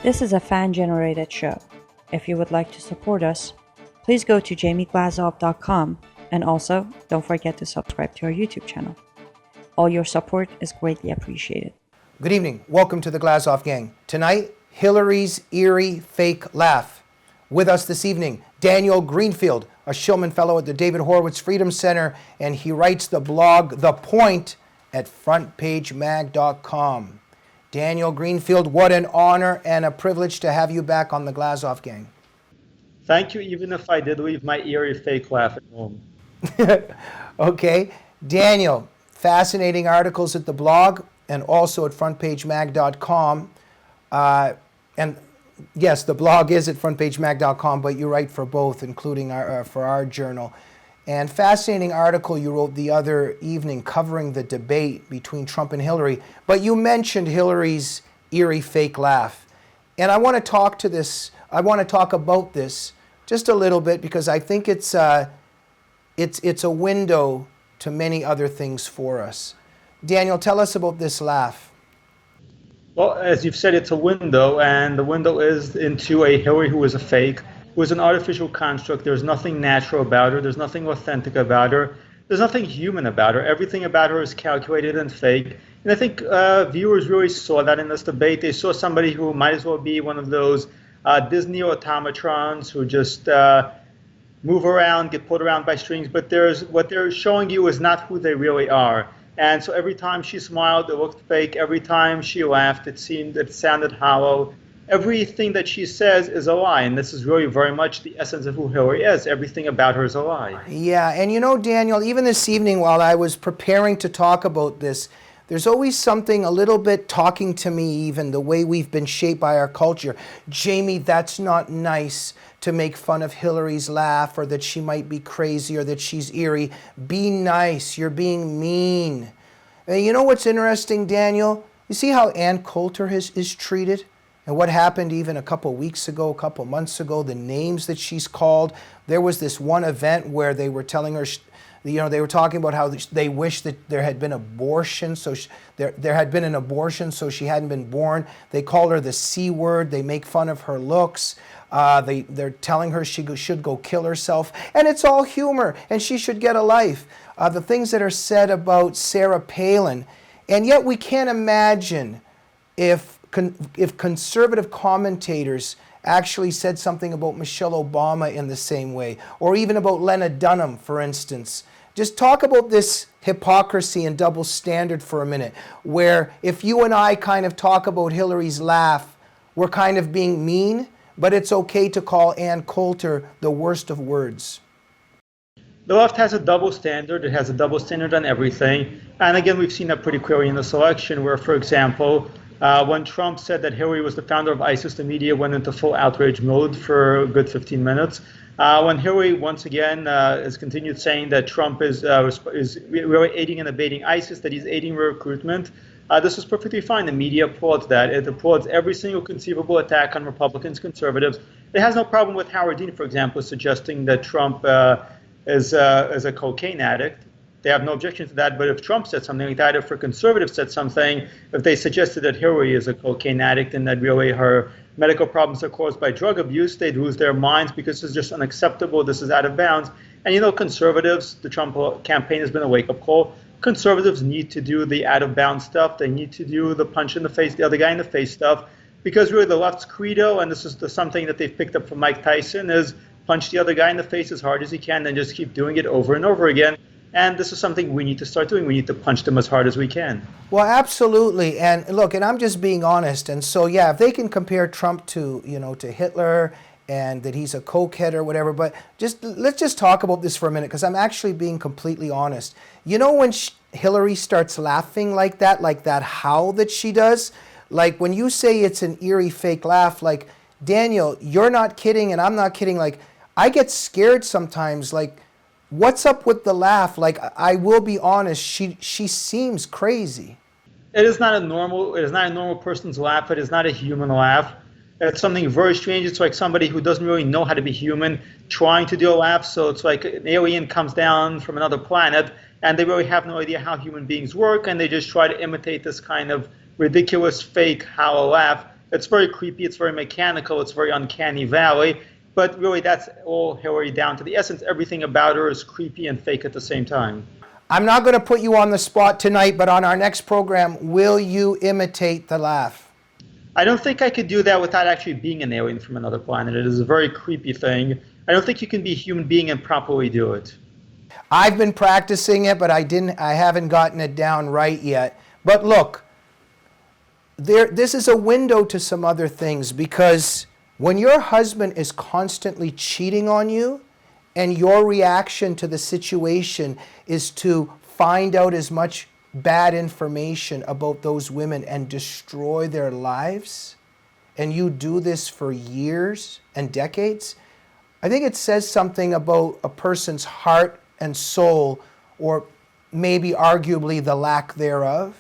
This is a fan-generated show. If you would like to support us, please go to jamieglazov.com and also don't forget to subscribe to our YouTube channel. All your support is greatly appreciated. Good evening. Welcome to the Glazov Gang. Tonight, Hillary's eerie fake laugh. With us this evening, Daniel Greenfield, a Shillman Fellow at the David Horowitz Freedom Center, and he writes the blog The Point at frontpagemag.com. Daniel Greenfield, what an honor and a privilege to have you back on the Glazov Gang. Thank you, even if I did leave my eerie fake laugh at home. Okay. Daniel, fascinating articles at the blog and also at frontpagemag.com. And yes, the blog is at frontpagemag.com, but you write for both, including for our journal. And fascinating article you wrote the other evening covering the debate between Trump and Hillary. But you mentioned Hillary's eerie fake laugh. And I want to talk about this just a little bit because I think it's a window to many other things for us. Daniel, tell us about this laugh. Well, as you've said, it's a window, and the window is into a Hillary who is a fake, who is an artificial construct. There's nothing natural about her. There's nothing authentic about her. There's nothing human about her. Everything about her is calculated and fake. And I think viewers really saw that in this debate. They saw somebody who might as well be one of those Disney automatrons who just move around, get pulled around by strings. But what they're showing you is not who they really are. And so every time she smiled, it looked fake. Every time she laughed, it sounded hollow. Everything that she says is a lie, and this is really very much the essence of who Hillary is. Everything about her is a lie. Yeah, and you know, Daniel, even this evening while I was preparing to talk about this, there's always something a little bit talking to me, even the way we've been shaped by our culture. Jamie, that's not nice to make fun of Hillary's laugh, or that she might be crazy, or that she's eerie. Be nice, you're being mean. And you know what's interesting, Daniel? You see how Ann Coulter is treated? And what happened even a couple weeks ago, a couple months ago, the names that she's called. There was this one event where they were telling her, they were talking about how they wish that there had been abortion, so there had been an abortion, so she hadn't been born. They called her the C word. They make fun of her looks. They're telling her she should go kill herself. And it's all humor, and she should get a life. The things that are said about Sarah Palin. And yet we can't imagine if conservative commentators actually said something about Michelle Obama in the same way, or even about Lena Dunham, for instance. Just talk about this hypocrisy and double standard for a minute, where if you and I kind of talk about Hillary's laugh, we're kind of being mean, but it's okay to call Ann Coulter the worst of words. The left has a double standard. It has a double standard on everything. And again, we've seen that pretty clearly in this election, where, for example, when Trump said that Hillary was the founder of ISIS, the media went into full outrage mode for a good 15 minutes. When Hillary, once again, has continued saying that Trump is really aiding and abetting ISIS, that he's aiding recruitment, this is perfectly fine. The media applauds that. It applauds every single conceivable attack on Republicans, conservatives. It has no problem with Howard Dean, for example, suggesting that Trump is a cocaine addict. They have no objection to that. But if Trump said something like that, if a conservative said something, if they suggested that Hillary is a cocaine addict and that really her medical problems are caused by drug abuse, they'd lose their minds because this is just unacceptable. This is out of bounds. And you know, conservatives, the Trump campaign has been a wake-up call. Conservatives need to do the out-of-bounds stuff. They need to do the punch in the face, the other guy in the face stuff, because really the left's credo, and this is something that they've picked up from Mike Tyson, is punch the other guy in the face as hard as he can, then just keep doing it over and over again. And this is something we need to start doing. We need to punch them as hard as we can. Well, absolutely. And look, and I'm just being honest. And so, yeah, if they can compare Trump to Hitler and that he's a cokehead or whatever, but let's just talk about this for a minute, because I'm actually being completely honest. You know, when Hillary starts laughing like that howl that she does, like when you say it's an eerie fake laugh, like, Daniel, you're not kidding and I'm not kidding. Like, I get scared sometimes, like, what's up with the laugh? Like, I will be honest, she seems crazy. It is not a normal person's laugh. It is not a human laugh. It's something very strange. It's like somebody who doesn't really know how to be human trying to do a laugh. So it's like an alien comes down from another planet and they really have no idea how human beings work, and they just try to imitate this kind of ridiculous fake howl laugh. It's very creepy, it's very mechanical, it's very uncanny valley. But really, that's all Hillary down to the essence. Everything about her is creepy and fake at the same time. I'm not going to put you on the spot tonight, but on our next program, will you imitate the laugh? I don't think I could do that without actually being an alien from another planet. It is a very creepy thing. I don't think you can be a human being and properly do it. I've been practicing it, but I haven't gotten it down right yet. But look, this is a window to some other things, because when your husband is constantly cheating on you and your reaction to the situation is to find out as much bad information about those women and destroy their lives, and you do this for years and decades, I think it says something about a person's heart and soul, or maybe arguably the lack thereof.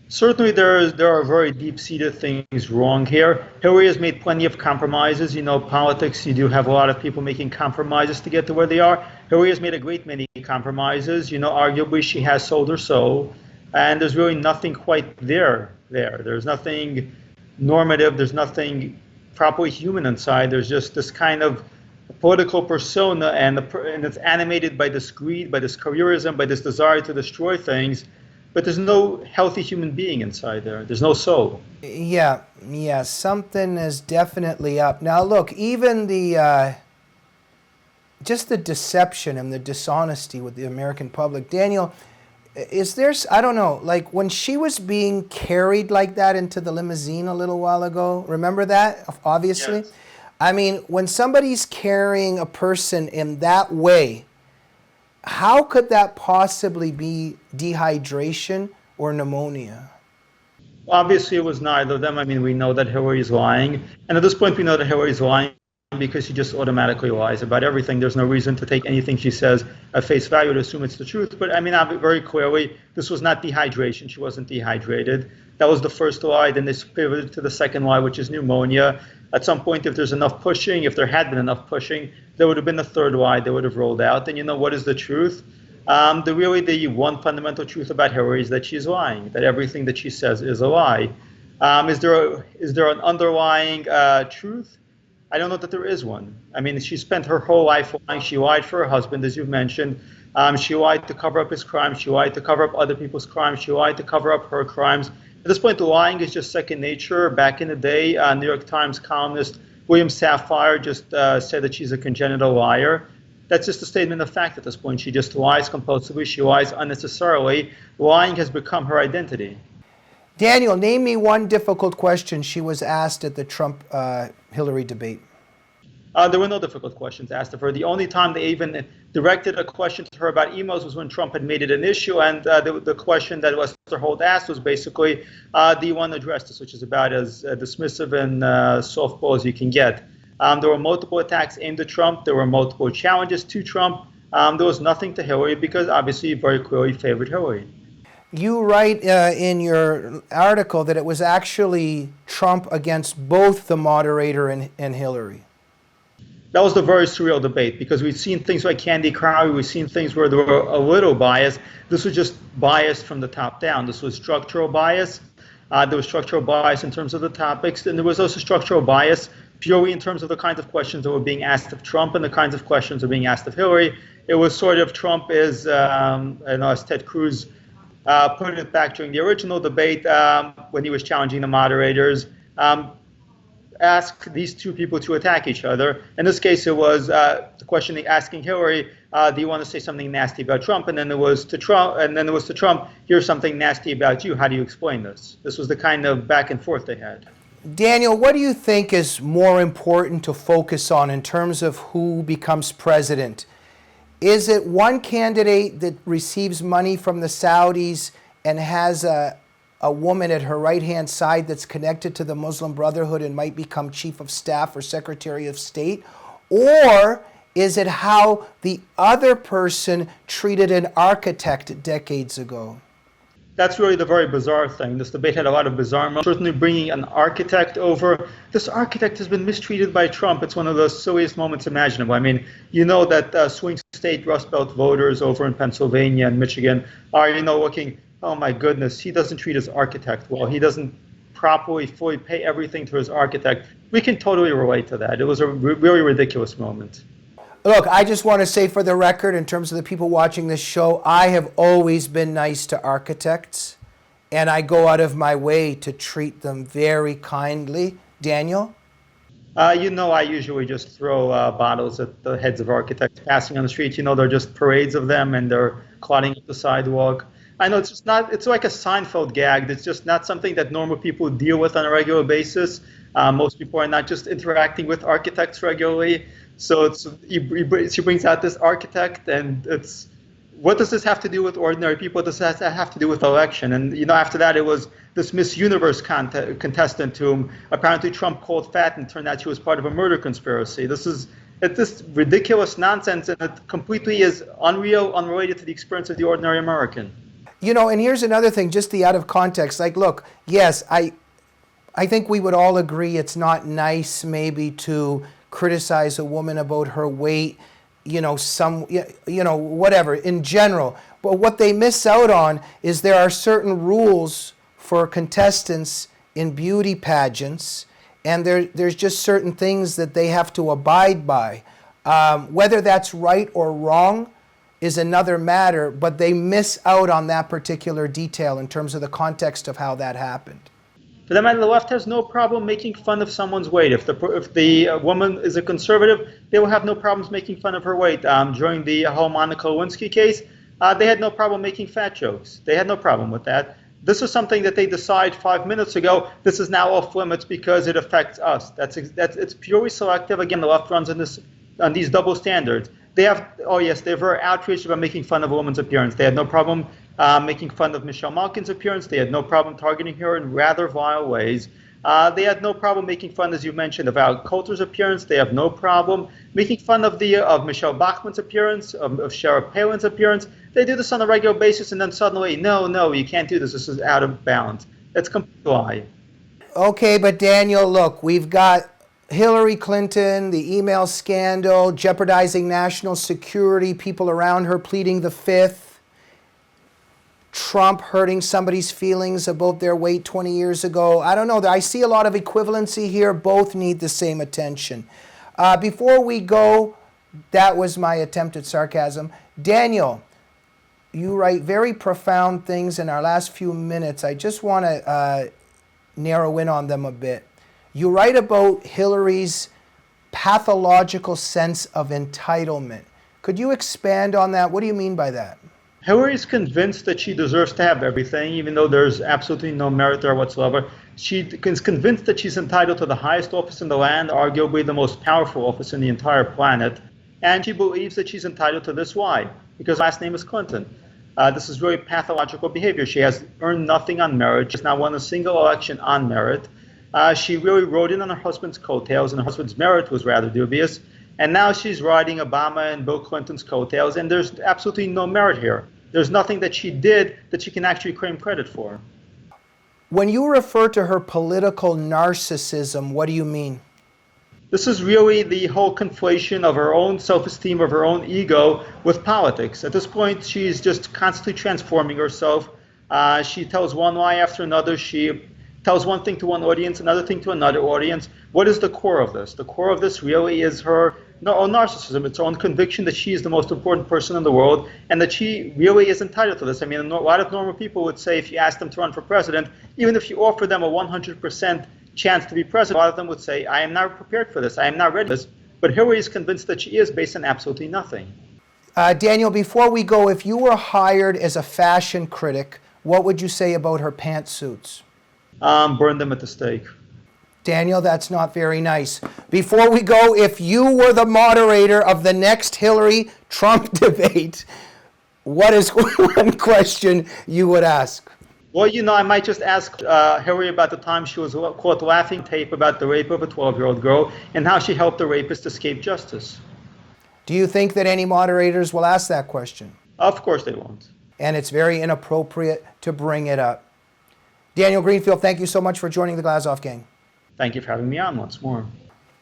Certainly, there are very deep-seated things wrong here. Hillary has made plenty of compromises. You know, politics, you do have a lot of people making compromises to get to where they are. Hillary has made a great many compromises. You know, arguably, she has sold her soul, and there's really nothing quite there. There's nothing normative. There's nothing properly human inside. There's just this kind of political persona, and it's animated by this greed, by this careerism, by this desire to destroy things. But there's no healthy human being inside there. There's no soul. Yeah, something is definitely up. Now look, even the just the deception and the dishonesty with the American public. Daniel, is there, I don't know, like when she was being carried like that into the limousine a little while ago, remember that, obviously? Yes. I mean, when somebody's carrying a person in that way, how could that possibly be dehydration or pneumonia? Obviously, it was neither of them. I mean, we know that Hillary is lying. And at this point, we know that Hillary is lying because she just automatically lies about everything. There's no reason to take anything she says at face value to assume it's the truth. But I mean, very clearly, this was not dehydration. She wasn't dehydrated. That was the first lie. Then they pivoted to the second lie, which is pneumonia. At some point, if there's enough pushing, if there had been enough pushing, there would have been a third lie. They would have rolled out. And you know what is the truth? The one fundamental truth about Hillary is that she's lying, that everything that she says is a lie. Is there an underlying truth? I don't know that there is one. I mean, she spent her whole life lying. She lied for her husband, as you've mentioned. She lied to cover up his crimes. She lied to cover up other people's crimes. She lied to cover up her crimes. At this point, the lying is just second nature. Back in the day, New York Times columnist William Safire just said that she's a congenital liar. That's just a statement of fact at this point. She just lies compulsively. She lies unnecessarily. Lying has become her identity. Daniel, name me one difficult question she was asked at the Trump-Hillary debate. There were no difficult questions asked of her. The only time they even directed a question to her about emails was when Trump had made it an issue, and the question that Lester Holt asked was basically, do you want to address this, which is about as dismissive and softball as you can get. There were multiple attacks aimed at Trump. There were multiple challenges to Trump. There was nothing to Hillary because obviously he very clearly favored Hillary. You write in your article that it was actually Trump against both the moderator and Hillary. That was the very surreal debate because we've seen things like Candy Crowley, we've seen things where there were a little bias. This was just bias from the top down. This was structural bias. There was structural bias in terms of the topics, and there was also structural bias purely in terms of the kinds of questions that were being asked of Trump and the kinds of questions that were being asked of Hillary. It was sort of Trump is, as Ted Cruz put it back during the original debate when he was challenging the moderators, ask these two people to attack each other. In this case, it was the question asking Hillary, do you want to say something nasty about Trump? And then it was to Trump, here's something nasty about you. How do you explain this? This was the kind of back and forth they had. Daniel, what do you think is more important to focus on in terms of who becomes president? Is it one candidate that receives money from the Saudis and has a woman at her right-hand side that's connected to the Muslim Brotherhood and might become chief of staff or secretary of state? Or is it how the other person treated an architect decades ago? That's really the very bizarre thing. This debate had a lot of bizarre moments. Certainly bringing an architect over. This architect has been mistreated by Trump. It's one of the silliest moments imaginable. I mean, you know that swing state Rust Belt voters over in Pennsylvania and Michigan are, looking, oh my goodness, he doesn't treat his architect well. He doesn't properly, fully pay everything to his architect. We can totally relate to that. It was a really ridiculous moment. Look, I just want to say for the record, in terms of the people watching this show, I have always been nice to architects, and I go out of my way to treat them very kindly. Daniel? I usually just throw bottles at the heads of architects passing on the street. There are just parades of them, and they're clogging up the sidewalk. I know it's just not, it's like a Seinfeld gag. It's just not something that normal people deal with on a regular basis. Most people are not just interacting with architects regularly. So she brings out this architect, and what does this have to do with ordinary people? What does that have to do with election? And after that, it was this Miss Universe contestant whom apparently Trump called fat, and turned out she was part of a murder conspiracy. It's this ridiculous nonsense, and it completely is unreal, unrelated to the experience of the ordinary American. And here's another thing, just the out of context. Like, look, yes, I think we would all agree it's not nice maybe to criticize a woman about her weight, whatever, in general. But what they miss out on is there are certain rules for contestants in beauty pageants, and there's just certain things that they have to abide by. Whether that's right or wrong is another matter, but they miss out on that particular detail in terms of the context of how that happened. For them, the left has no problem making fun of someone's weight. If the woman is a conservative, they will have no problems making fun of her weight. During the whole Monica Lewinsky case, they had no problem making fat jokes. They had no problem with that. This is something that they decide 5 minutes ago. This is now off limits because it affects us. It's purely selective. Again, the left runs on these double standards. They're very outraged about making fun of a woman's appearance. They had no problem making fun of Michelle Malkin's appearance. They had no problem targeting her in rather vile ways. They had no problem making fun, as you mentioned, of Al Coulter's appearance. They have no problem making fun of Michelle Bachmann's appearance, of Sarah Palin's appearance. They do this on a regular basis, and then suddenly, no, you can't do this. This is out of bounds. That's a complete lie. Okay, but Daniel, look, we've got Hillary Clinton, the email scandal, jeopardizing national security, people around her pleading the fifth, Trump hurting somebody's feelings about their weight 20 years ago. I don't know. I see a lot of equivalency here. Both need the same attention. Before we go, that was my attempt at sarcasm. Daniel, you write very profound things in our last few minutes. I just want to narrow in on them a bit. You write about Hillary's pathological sense of entitlement. Could you expand on that? What do you mean by that? Hillary's convinced that she deserves to have everything, even though there's absolutely no merit there whatsoever. She is convinced that she's entitled to the highest office in the land, arguably the most powerful office in the entire planet. And she believes that she's entitled to this. Why? Because her last name is Clinton. This is really pathological behavior. She has earned nothing on merit. She has not won a single election on merit. She really rode in on her husband's coattails, and her husband's merit was rather dubious. And now she's riding Obama and Bill Clinton's coattails, and there's absolutely no merit here. There's nothing that she did that she can actually claim credit for. When you refer to her political narcissism, what do you mean? This is really the whole conflation of her own self-esteem, of her own ego with politics. At this point, she's just constantly transforming herself. She tells one lie after another. She tells one thing to one audience, another thing to another audience. What is the core of this? The core of this really is her own narcissism. It's her own conviction that she is the most important person in the world, and that she really is entitled to this. I mean, a lot of normal people would say, if you ask them to run for president, even if you offer them a 100% chance to be president, a lot of them would say, I am not prepared for this. I am not ready for this. But Hillary is convinced that she is, based on absolutely nothing. Daniel, before we go, if you were hired as a fashion critic, what would you say about her pantsuits? Burn them at the stake. Daniel, that's not very nice. Before we go, if you were the moderator of the next Hillary-Trump debate, what is one question you would ask? Well, I might just ask Hillary about the time she was caught laughing tape about the rape of a 12-year-old girl and how she helped the rapist escape justice. Do you think that any moderators will ask that question? Of course they won't. And it's very inappropriate to bring it up. Daniel Greenfield, thank you so much for joining the Glazov Gang. Thank you for having me on once more.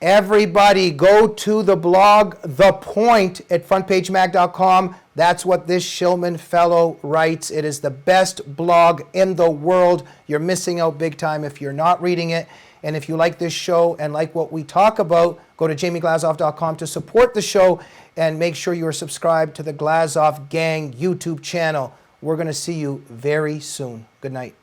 Everybody go to the blog, The Point, at frontpagemag.com. That's what this Shillman fellow writes. It is the best blog in the world. You're missing out big time if you're not reading it. And if you like this show and like what we talk about, go to jamieglazov.com to support the show and make sure you are subscribed to the Glazov Gang YouTube channel. We're going to see you very soon. Good night.